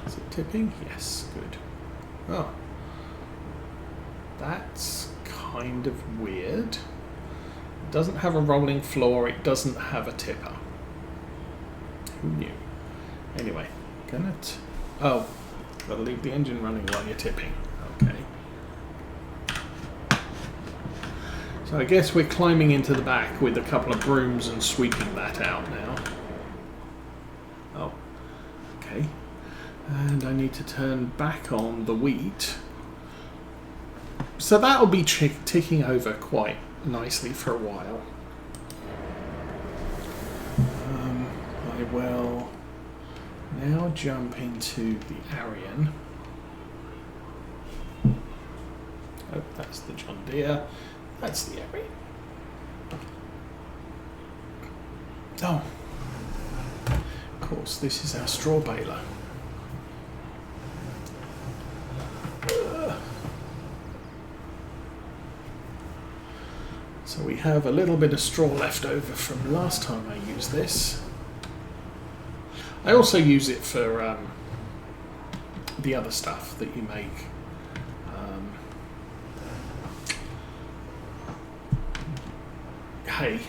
Is it tipping? Yes, good. Oh, that's kind of weird. It doesn't have a rolling floor, it doesn't have a tipper. Who knew? Anyway, oh, gotta leave the engine running while you're tipping. Okay. So I guess we're climbing into the back with a couple of brooms and sweeping that out now. Oh, okay. And I need to turn back on the wheat. So that'll be ticking over quite nicely for a while. I will now jump into the Arian. Oh, that's the John Deere. That's the Arian. Oh, of course, this is our straw baler. So we have a little bit of straw left over from last time I used this. I also use it for the other stuff that you make. Hay,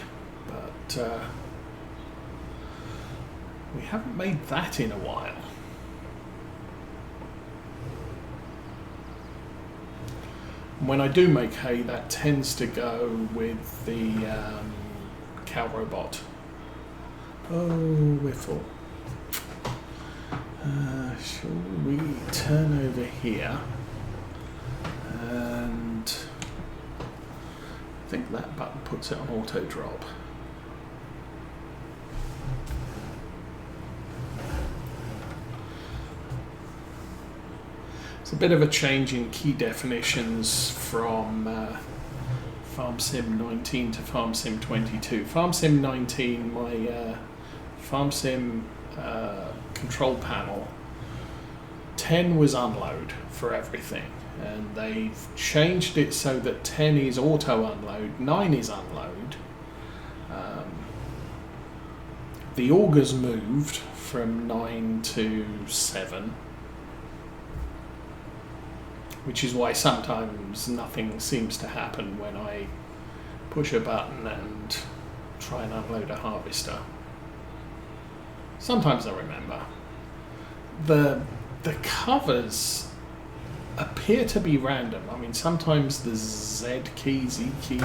but we haven't made that in a while. When I do make hay, that tends to go with the cow robot. Oh, we're full. Shall we turn over here? And I think that button puts it on auto drop. It's a bit of a change in key definitions from FarmSim 19 to FarmSim 22. FarmSim 19, my FarmSim control panel, 10 was unload for everything, and they've changed it so that 10 is auto unload, 9 is unload. The augers moved from 9 to 7. Which is why sometimes nothing seems to happen when I push a button and try and unload a harvester. Sometimes I remember. The covers appear to be random. I mean, sometimes the Z key, Z key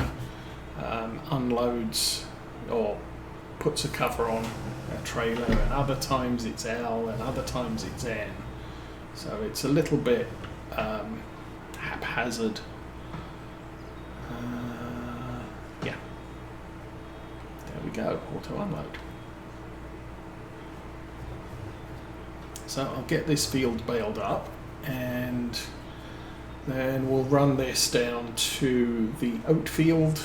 unloads or puts a cover on a trailer, and other times it's L and other times it's N. So it's a little bit haphazard. Yeah. There we go, auto unload. So I'll get this field baled up, and then we'll run this down to the oat field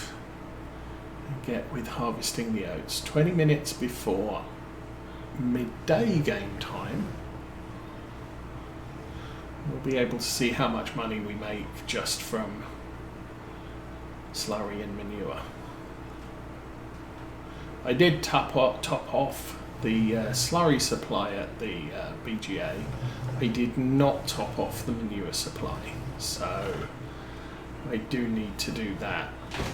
and get with harvesting the oats. 20 minutes before midday game time, we'll be able to see how much money we make just from slurry and manure. I did top off the slurry supply at the BGA. I did not top off the manure supply, so I do need to do that.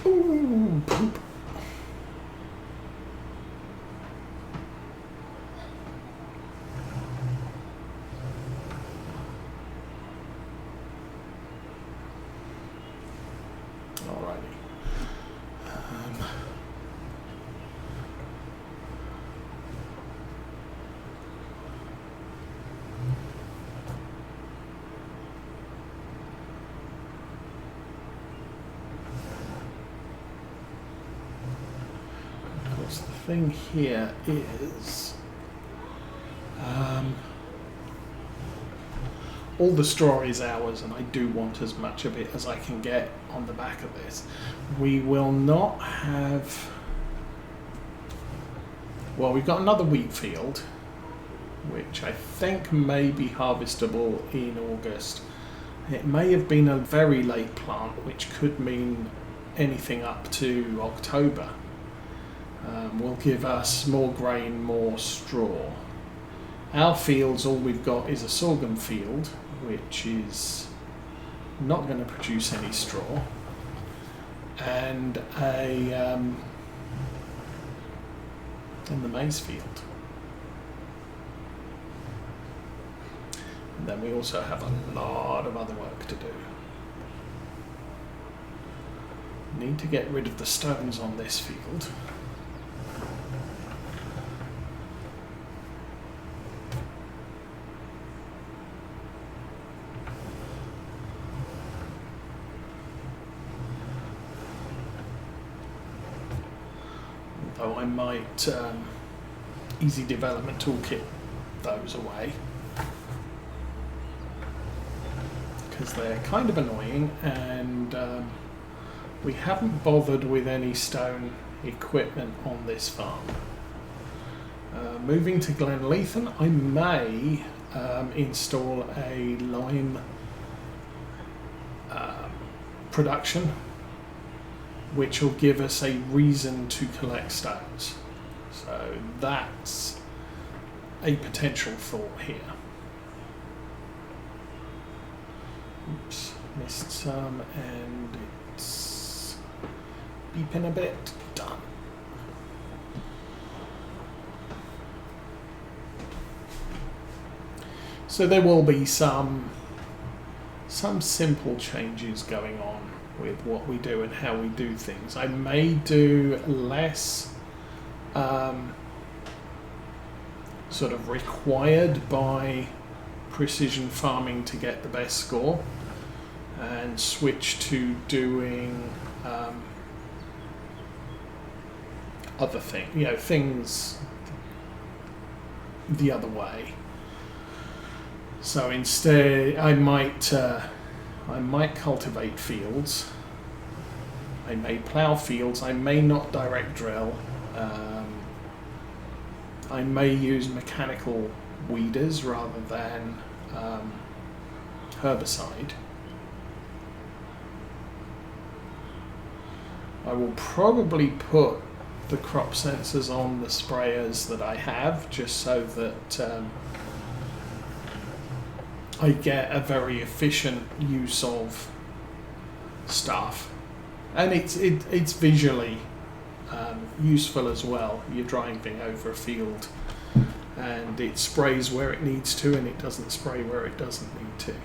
Ooh, poop. The thing here is all the straw is ours, and I do want as much of it as I can get on the back of this. We will not have... Well, we've got another wheat field, which I think may be harvestable in August. It may have been a very late plant, which could mean anything up to October. Will give us more grain, more straw. Our fields, all we've got is a sorghum field, which is not going to produce any straw, and and the maize field. And then we also have a lot of other work to do. Need to get rid of the stones on this field. Though I might easy development toolkit those away, because they're kind of annoying, and we haven't bothered with any stone equipment on this farm. Moving to Glenleithen, I may install a lime production, which will give us a reason to collect stones. So that's a potential thought here. Oops, missed some, and it's beeping a bit. Done. So there will be some simple changes going on with what we do and how we do things. I may do less sort of required by precision farming to get the best score, and switch to doing other things, things the other way. So instead, I might cultivate fields. I may plough fields. I may not direct drill. I may use mechanical weeders rather than herbicide. I will probably put the crop sensors on the sprayers that I have, just so that I get a very efficient use of stuff, and it's visually useful as well. You're driving over a field and it sprays where it needs to, and it doesn't spray where it doesn't need to.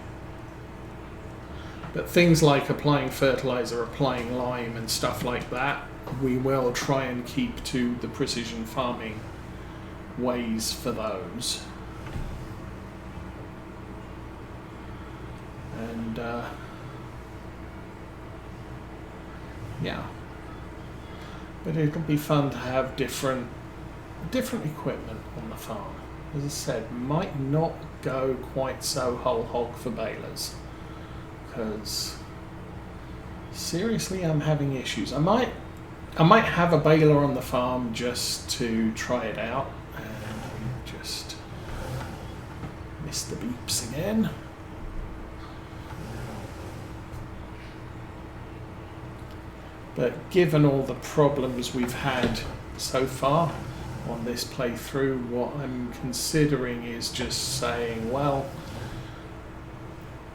But things like applying fertilizer, applying lime and stuff like that, we will try and keep to the precision farming ways for those. And yeah, but it'll be fun to have different equipment on the farm. As I said, might not go quite so whole hog for balers, because seriously I'm having issues. I might have a baler on the farm just to try it out, and we just missed the beeps again. But given all the problems we've had so far on this playthrough, what I'm considering is just saying, well,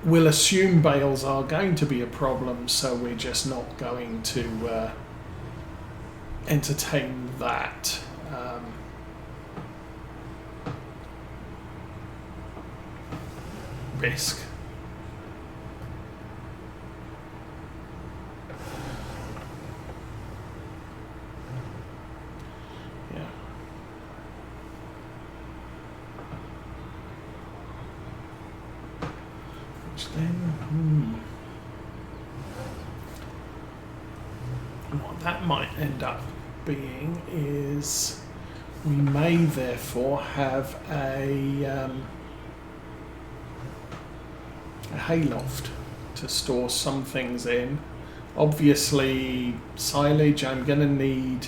we'll assume bales are going to be a problem, so we're just not going to entertain that. Risk. What that might end up being is we may therefore have a hayloft to store some things in. Obviously silage, I'm going to need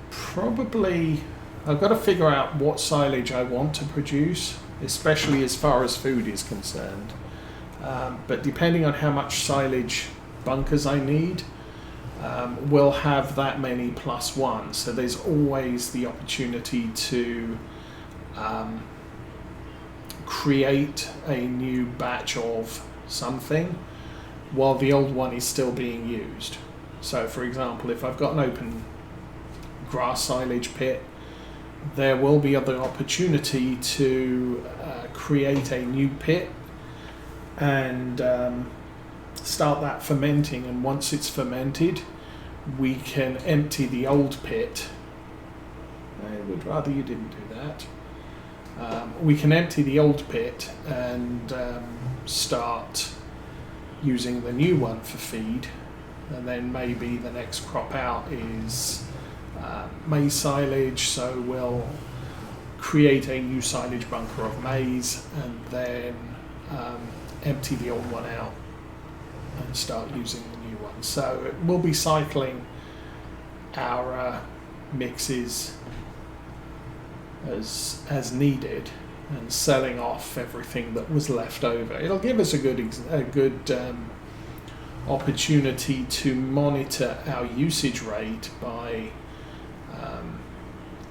probably, I've got to figure out what silage I want to produce, especially as far as food is concerned. But depending on how much silage bunkers I need, we'll have that many plus one. So there's always the opportunity to create a new batch of something while the old one is still being used. So for example, if I've got an open grass silage pit, there will be other opportunity to create a new pit and start that fermenting, and once it's fermented we can empty the old pit. I would rather you didn't do that. We can empty the old pit and start using the new one for feed, and then maybe the next crop out is maize silage, so we'll create a new silage bunker of maize and then empty the old one out and start using the new one. So we'll be cycling our mixes as needed and selling off everything that was left over. It'll give us a good opportunity to monitor our usage rate by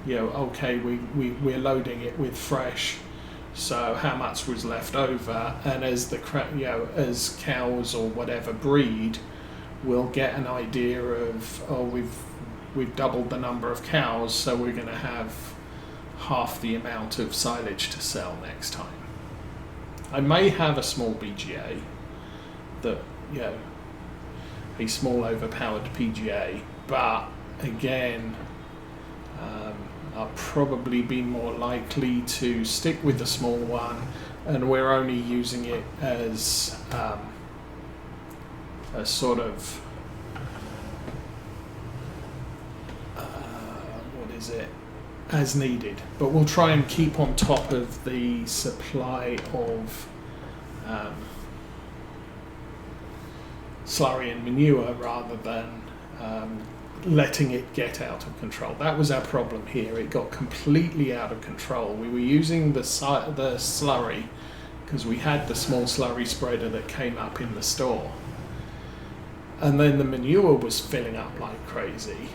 okay, we're loading it with fresh, so how much was left over, and as as cows or whatever breed, we'll get an idea of, we've doubled the number of cows, so we're going to have half the amount of silage to sell next time. I may have a small BGA that, a small overpowered PGA, but again, I'll probably be more likely to stick with the small one, and we're only using it as a sort of as needed, but we'll try and keep on top of the supply of slurry and manure rather than letting it get out of control. That was our problem here. It got completely out of control. We were using the slurry because we had the small slurry spreader that came up in the store, and then the manure was filling up like crazy,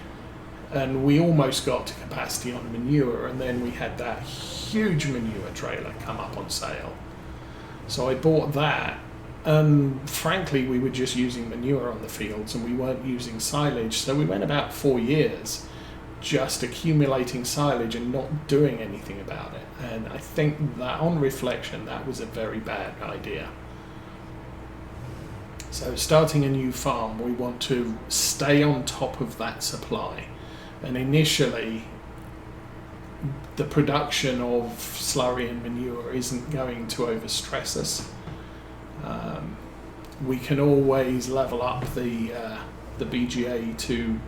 and we almost got to capacity on manure, and then we had that huge manure trailer come up on sale. So I bought that, and frankly we were just using manure on the fields and we weren't using silage, so we went about 4 years just accumulating silage and not doing anything about it. And I think that on reflection, that was a very bad idea. So starting a new farm, we want to stay on top of that supply, and initially the production of slurry and manure isn't going to overstress us. We can always level up the BGA to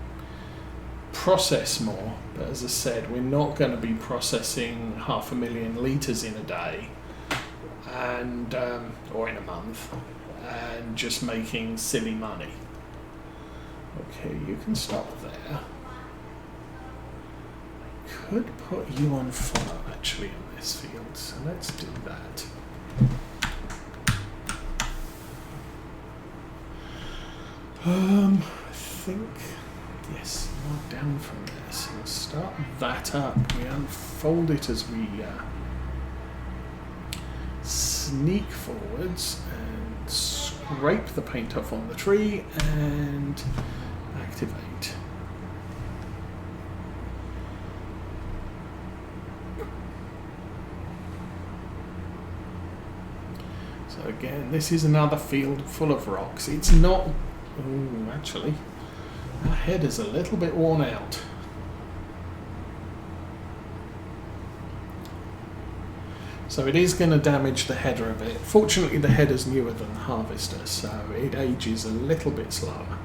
process more, but as I said, we're not going to be processing 500,000 litres in a day and or in a month and just making silly money. Okay, you can stop there. I could put you on follow actually in this field, so let's do that. I think, yes, mark down from there. So we'll start that up. We unfold it as we sneak forwards and scrape the paint off on the tree and activate. So again, this is another field full of rocks. It's not... Ooh, actually, our header's a little bit worn out. So it is going to damage the header a bit. Fortunately, the header's newer than the harvester, so it ages a little bit slower.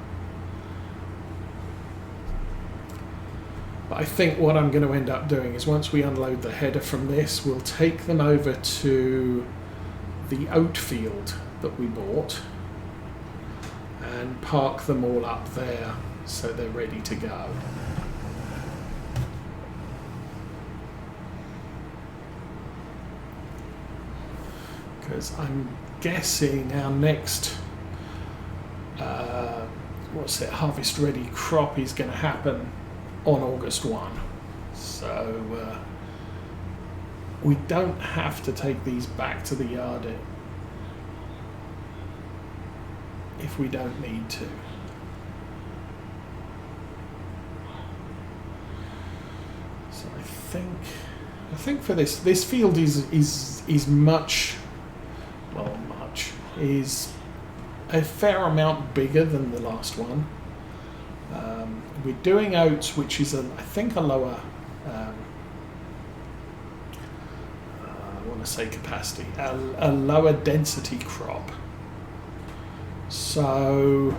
But I think what I'm going to end up doing is once we unload the header from this, we'll take them over to the oat field that we bought and park them all up there so they're ready to go. Because I'm guessing our next harvest ready crop is going to happen on August 1. So we don't have to take these back to the yard if we don't need to. So I think for this field is much, well, is a fair amount bigger than the last one. We're doing oats, which is I think a lower, I want to say capacity, a lower density crop. So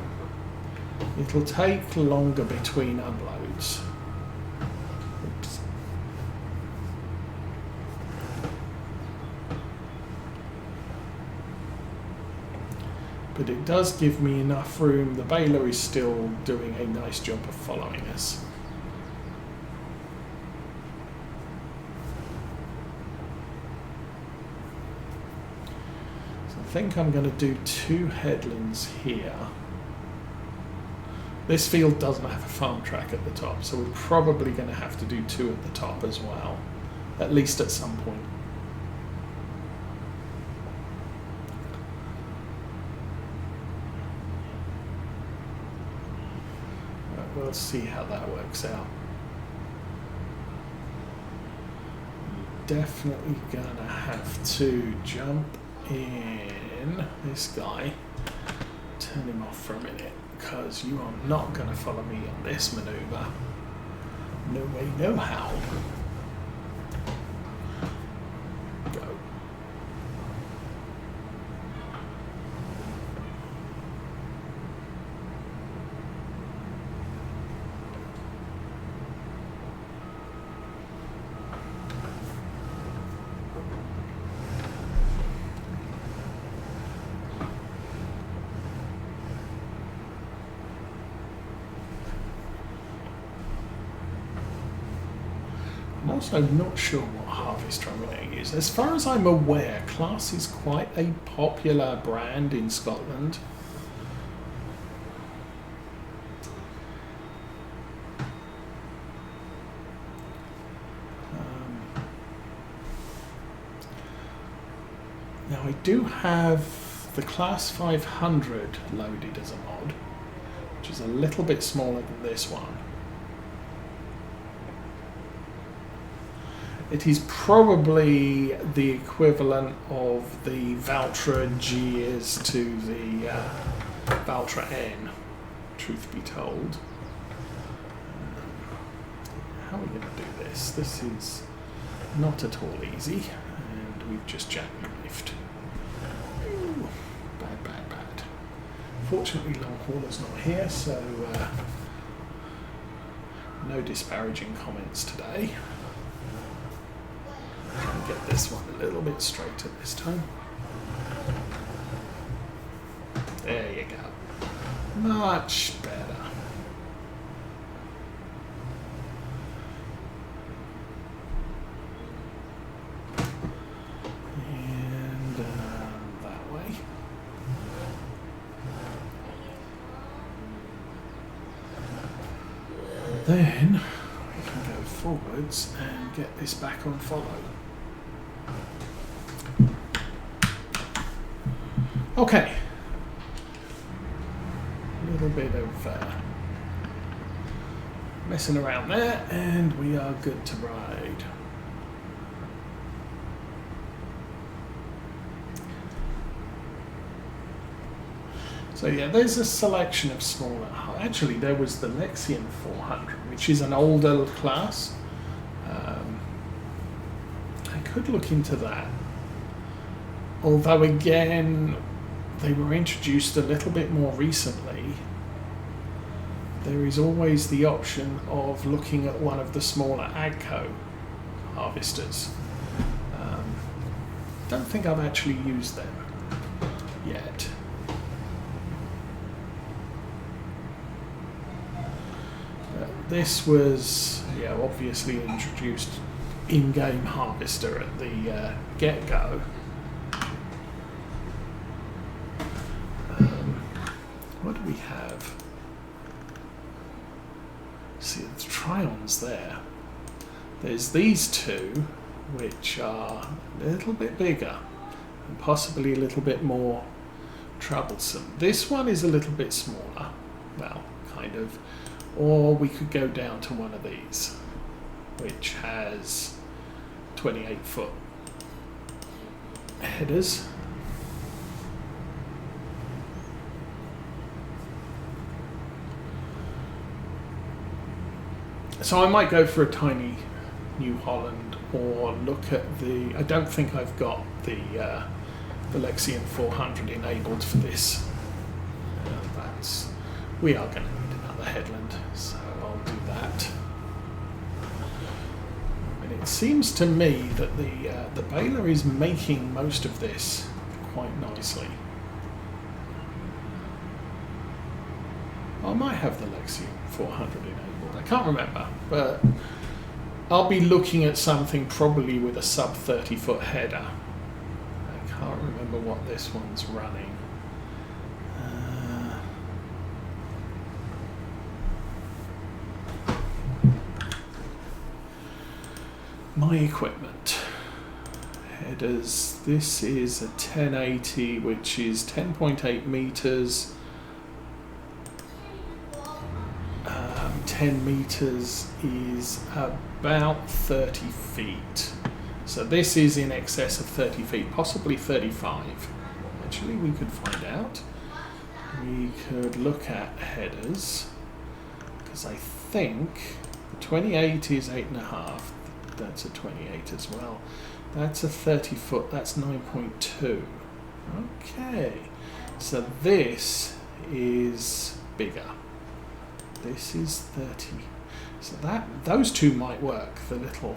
it'll take longer between uploads. Oops. But it does give me enough room. The baler is still doing a nice job of following us. So I think I'm going to do 2 headlands here. This field doesn't have a farm track at the top, so we're probably going to have to do 2 at the top as well, at least at some point. We'll see how that works out. Definitely gonna have to jump in this guy, turn him off for a minute, because you are not gonna follow me on this maneuver. No way, no how. Go. I'm also not sure what harvester I'm going to use. As far as I'm aware, Class is quite a popular brand in Scotland. Now I do have the Class 500 loaded as a mod, which is a little bit smaller than this one. It is probably the equivalent of the Valtra G is to the Valtra N, truth be told. How are we going to do this? This is not at all easy, and we've just jackknifed. Ooh, bad, bad, bad. Fortunately, Longhauler's not here, so no disparaging comments today. Try and get this one a little bit straighter this time. There you go. Much better. And that way. Then we can go forwards and get this back on follow. Okay, a little bit of messing around there, and we are good to ride. So yeah, there's a selection of smaller. Actually, there was the Lexian 400, which is an older class. I could look into that. Although again, they were introduced a little bit more recently. There is always the option of looking at one of the smaller AGCO harvesters. Don't think I've actually used them yet. This was, yeah, obviously introduced in-game harvester at the get-go. What do we have? See, the Trions there. There's these two, which are a little bit bigger and possibly a little bit more troublesome. This one is a little bit smaller, well, kind of, or we could go down to one of these, which has 28-foot headers. So I might go for a tiny New Holland, or look at the, I don't think I've got the Lexion 400 enabled for this. We are going to need another headland, so I'll do that. And it seems to me that the baler is making most of this quite nicely. I might have the Lexion 400 enabled, I can't remember, but I'll be looking at something probably with a sub 30-foot header. I can't remember what this one's running. My equipment. Headers. This is a 1080, which is 10.8 meters. 10 meters is about 30 feet. So this is in excess of 30 feet, possibly 35. Actually, we could find out. We could look at headers, because I think the 28 is 8.5. That's a 28 as well. That's a 30 foot, that's 9.2. Okay, so this is bigger. This is 30. So those two might work, the little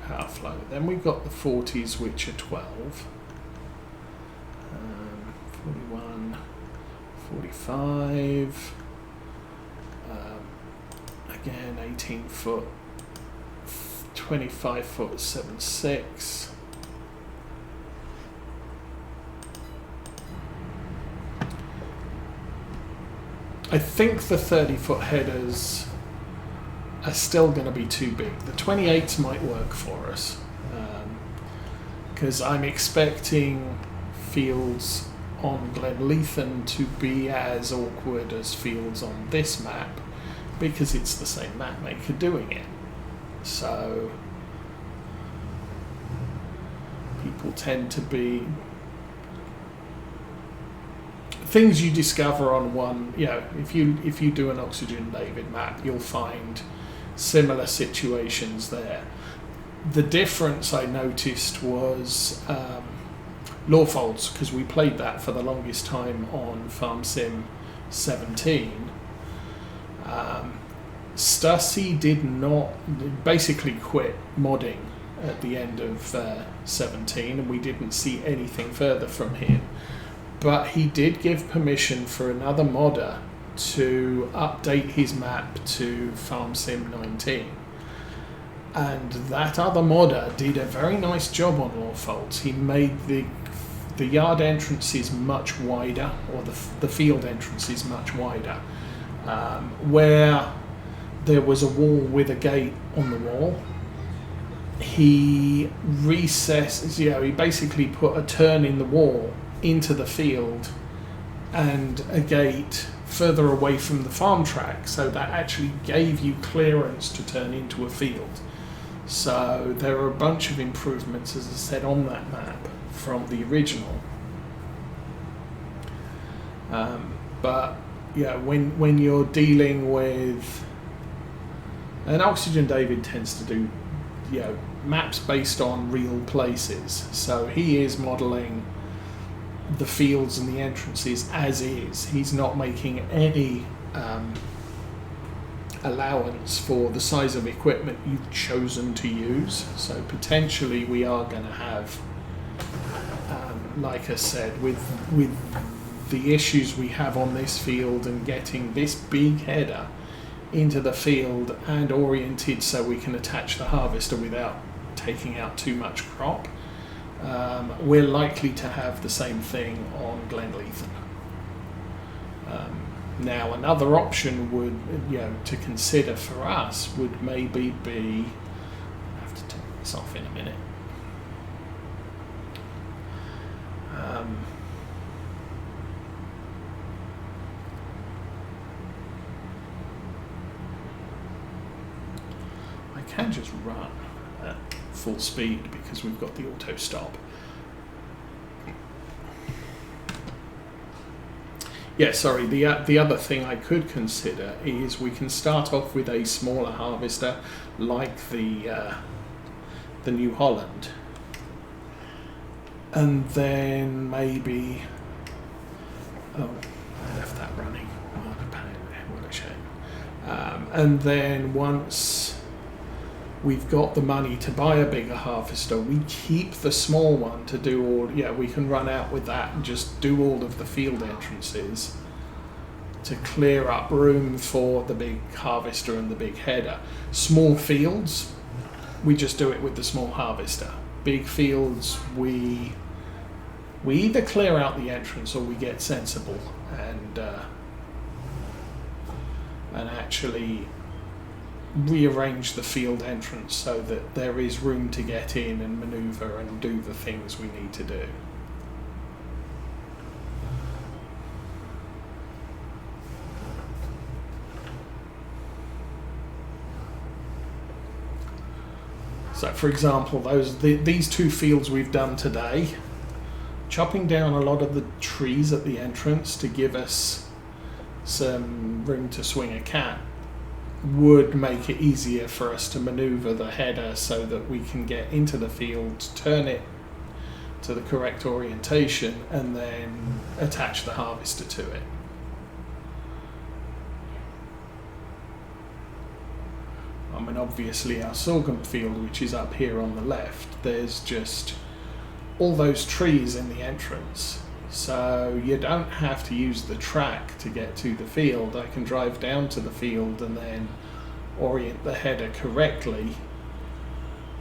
power flow. Then we've got the 40s, which are 12. 41, 45. Again, 18 foot. 25 foot 7.6. I think the 30-foot headers are still going to be too big. The 28s might work for us, because I'm expecting fields on Glenleithen to be as awkward as fields on this map, because it's the same map maker doing it. So people tend to be things you discover on one, you know, if you do an Oxygen David map, you'll find similar situations there. The difference I noticed was Lawfolds, because we played that for the longest time on Farm Sim 17. Stussy did not, basically quit modding at the end of 17, and we didn't see anything further from him. But he did give permission for another modder to update his map to Farm Sim 19. And that other modder did a very nice job on Lawfolds. He made the yard entrances much wider, or the field entrances much wider, where there was a wall with a gate on the wall. He recessed, he basically put a turn in the wall into the field and a gate further away from the farm track, so that actually gave you clearance to turn into a field. So there are a bunch of improvements, as I said, on that map from the original. But yeah, when you're dealing with an Oxygen David tends to do maps based on real places, so he is modelling the fields and the entrances as is. He's not making any allowance for the size of equipment you've chosen to use. So potentially we are going to have, like I said, with the issues we have on this field and getting this big header into the field and oriented so we can attach the harvester without taking out too much crop, we're likely to have the same thing on Glenleithen. Now another option would, to consider for us would maybe be, I have to turn this off in a minute. can just run at full speed because we've got the auto stop. Yeah, sorry, the other thing I could consider is we can start off with a smaller harvester like the New Holland, and then maybe, oh, I left that running, what a shame. And then once we've got the money to buy a bigger harvester, we keep the small one to do all, yeah, we can run out with that and just do all of the field entrances to clear up room for the big harvester and the big header. Small fields, we just do it with the small harvester. Big fields, we either clear out the entrance or we get sensible and actually rearrange the field entrance so that there is room to get in and maneuver and do the things we need to do. So for example, these two fields we've done today, chopping down a lot of the trees at the entrance to give us some room to swing a cat would make it easier for us to maneuver the header so that we can get into the field, turn it to the correct orientation, and then attach the harvester to it. I mean, obviously our sorghum field, which is up here on the left, there's just all those trees in the entrance. So you don't have to use the track to get to the field. I can drive down to the field and then orient the header correctly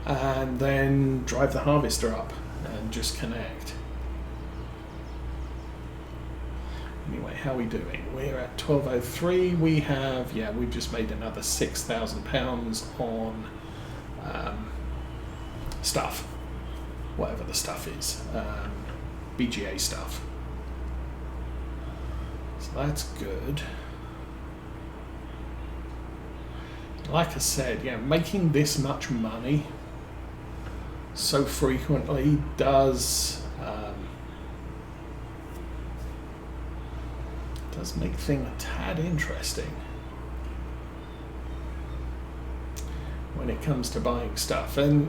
and then drive the harvester up and just connect. Anyway, how are we doing? We're at 1203. We have, yeah, we've just made another £6,000 on stuff, whatever the stuff is. BGA stuff. So that's good. Like I said, yeah, making this much money so frequently does make things a tad interesting when it comes to buying stuff, and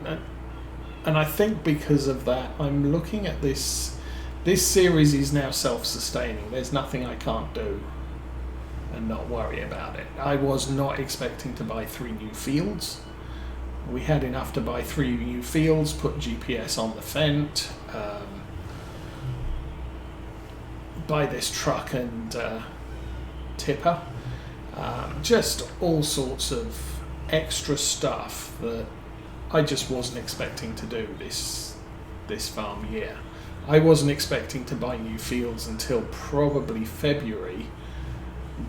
I think because of that, I'm looking at this series is now self-sustaining. There's nothing I can't do and not worry about it. I was not expecting to buy 3 new fields. We had enough to buy 3 new fields, put GPS on the Fendt, buy this truck and tipper, just all sorts of extra stuff that I just wasn't expecting to do this farm year. I wasn't expecting to buy new fields until probably February,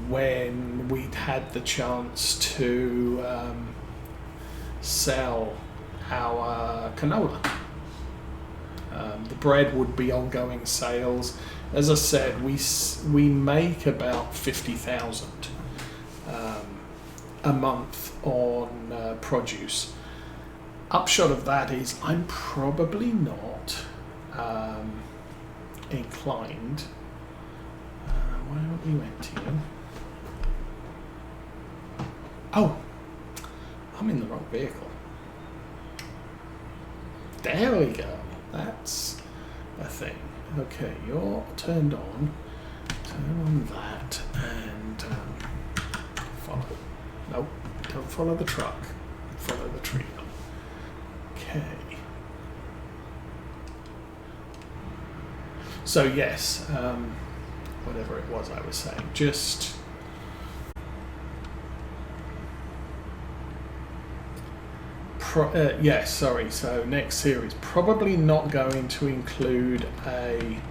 when we'd had the chance to sell our canola. The bread would be ongoing sales. As I said, we make about 50,000 a month on produce. Upshot of that is I'm probably not inclined. Why aren't you emptying? Oh, I'm in the wrong vehicle. There we go. That's a thing. Okay, you're turned on. Turn on that and follow. Nope, don't follow the truck. Follow the tree. Okay. So yes, whatever it was I was saying, just yes, sorry. So next series probably not going to include a